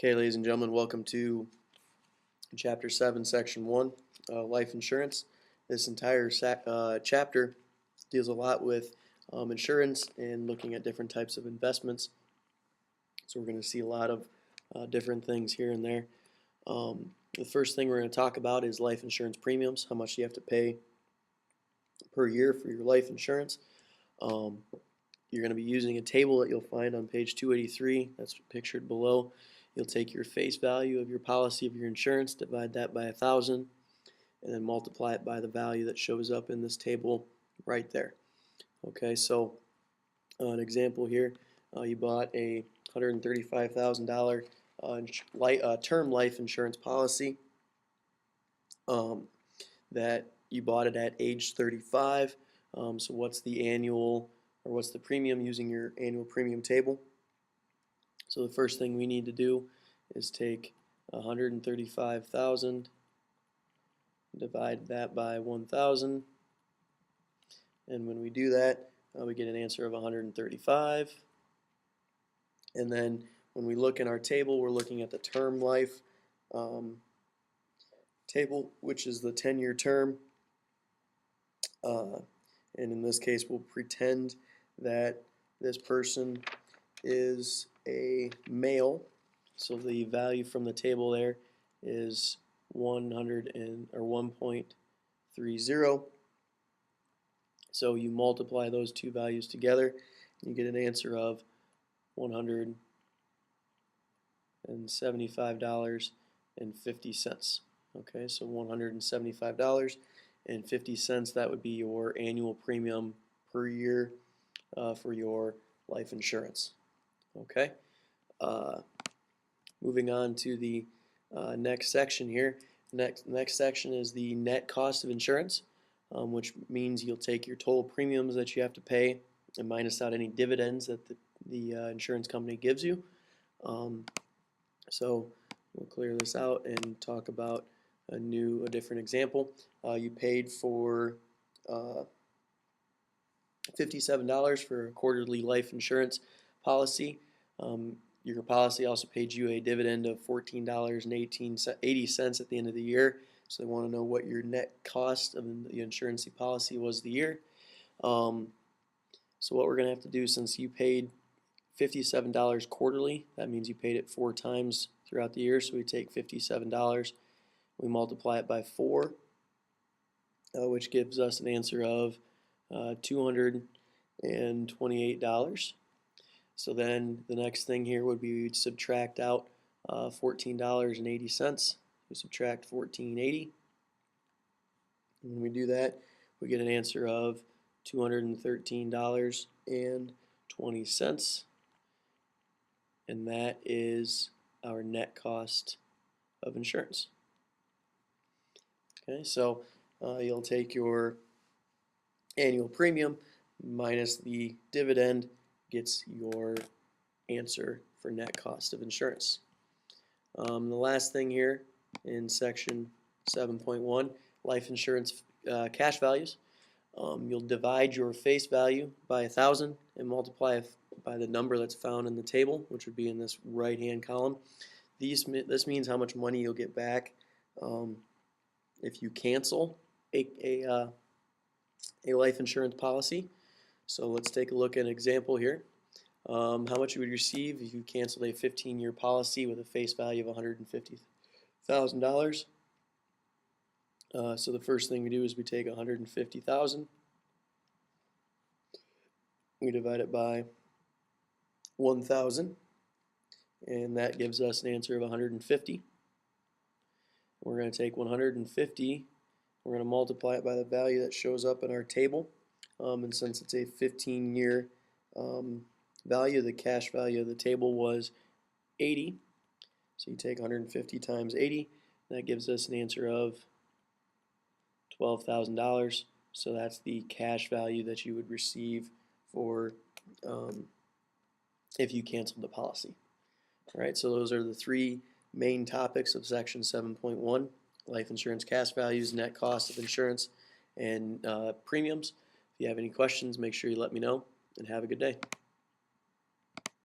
Okay, ladies and gentlemen, welcome to Chapter 7, Section 1, Life Insurance. This entire chapter deals a lot with insurance and looking at different types of investments. So we're going to see a lot of different things here and there. The first thing we're going to talk about is life insurance premiums, how much you have to pay per year for your life insurance. You're going to be using a table that you'll find on page 283, that's pictured below. You'll take your face value of your policy of your insurance, divide that by 1,000, and then multiply it by the value that shows up in this table right there. Okay, so an example here, you bought a $135,000 term life insurance policy that you bought it at age 35. So what's the annual, or what's the premium using your annual premium table? So the first thing we need to do is take 135,000, divide that by 1,000, and when we do that, we get an answer of 135. And then when we look in our table, we're looking at the term life table, which is the 10-year term. And in this case, we'll pretend that this person is a male, so the value from the table there is 1.30. So you multiply those two values together, and you get an answer of $175.50. Okay, so $175.50, that would be your annual premium per year for your life insurance. Okay, moving on to the next section here. Next section is the net cost of insurance, which means you'll take your total premiums that you have to pay and minus out any dividends that the insurance company gives you. So we'll clear this out and talk about a different example. You paid for $57 for a quarterly life insurance policy. Your policy also paid you a dividend of $14.80 at the end of the year. So they want to know what your net cost of the insurance policy was the year. So what we're going to have to do, since you paid $57 quarterly, that means you paid it 4 times throughout the year. So we take $57, we multiply it by 4, which gives us an answer of $228. So then the next thing here would be we'd subtract out $14.80. We subtract $14.80. When we do that, we get an answer of $213.20. And that is our net cost of insurance. Okay, so you'll take your annual premium minus the dividend, gets your answer for net cost of insurance. The last thing here in section 7.1, life insurance cash values. You'll divide your face value by 1,000 and multiply it by the number that's found in the table, which would be in this right-hand column. This means how much money you'll get back if you cancel a life insurance policy. So let's take a look at an example here. How much you would receive if you canceled a 15-year policy with a face value of $150,000. So the first thing we do is we take $150,000. We divide it by 1,000, and that gives us an answer of 150. We're going to take 150, we're going to multiply it by the value that shows up in our table. And since it's a 15-year value, the cash value of the table was 80. So you take 150 times 80, that gives us an answer of $12,000. So that's the cash value that you would receive for if you canceled the policy. All right, so those are the 3 main topics of section 7.1, life insurance cash values, net cost of insurance, and premiums. If you have any questions, make sure you let me know, and have a good day.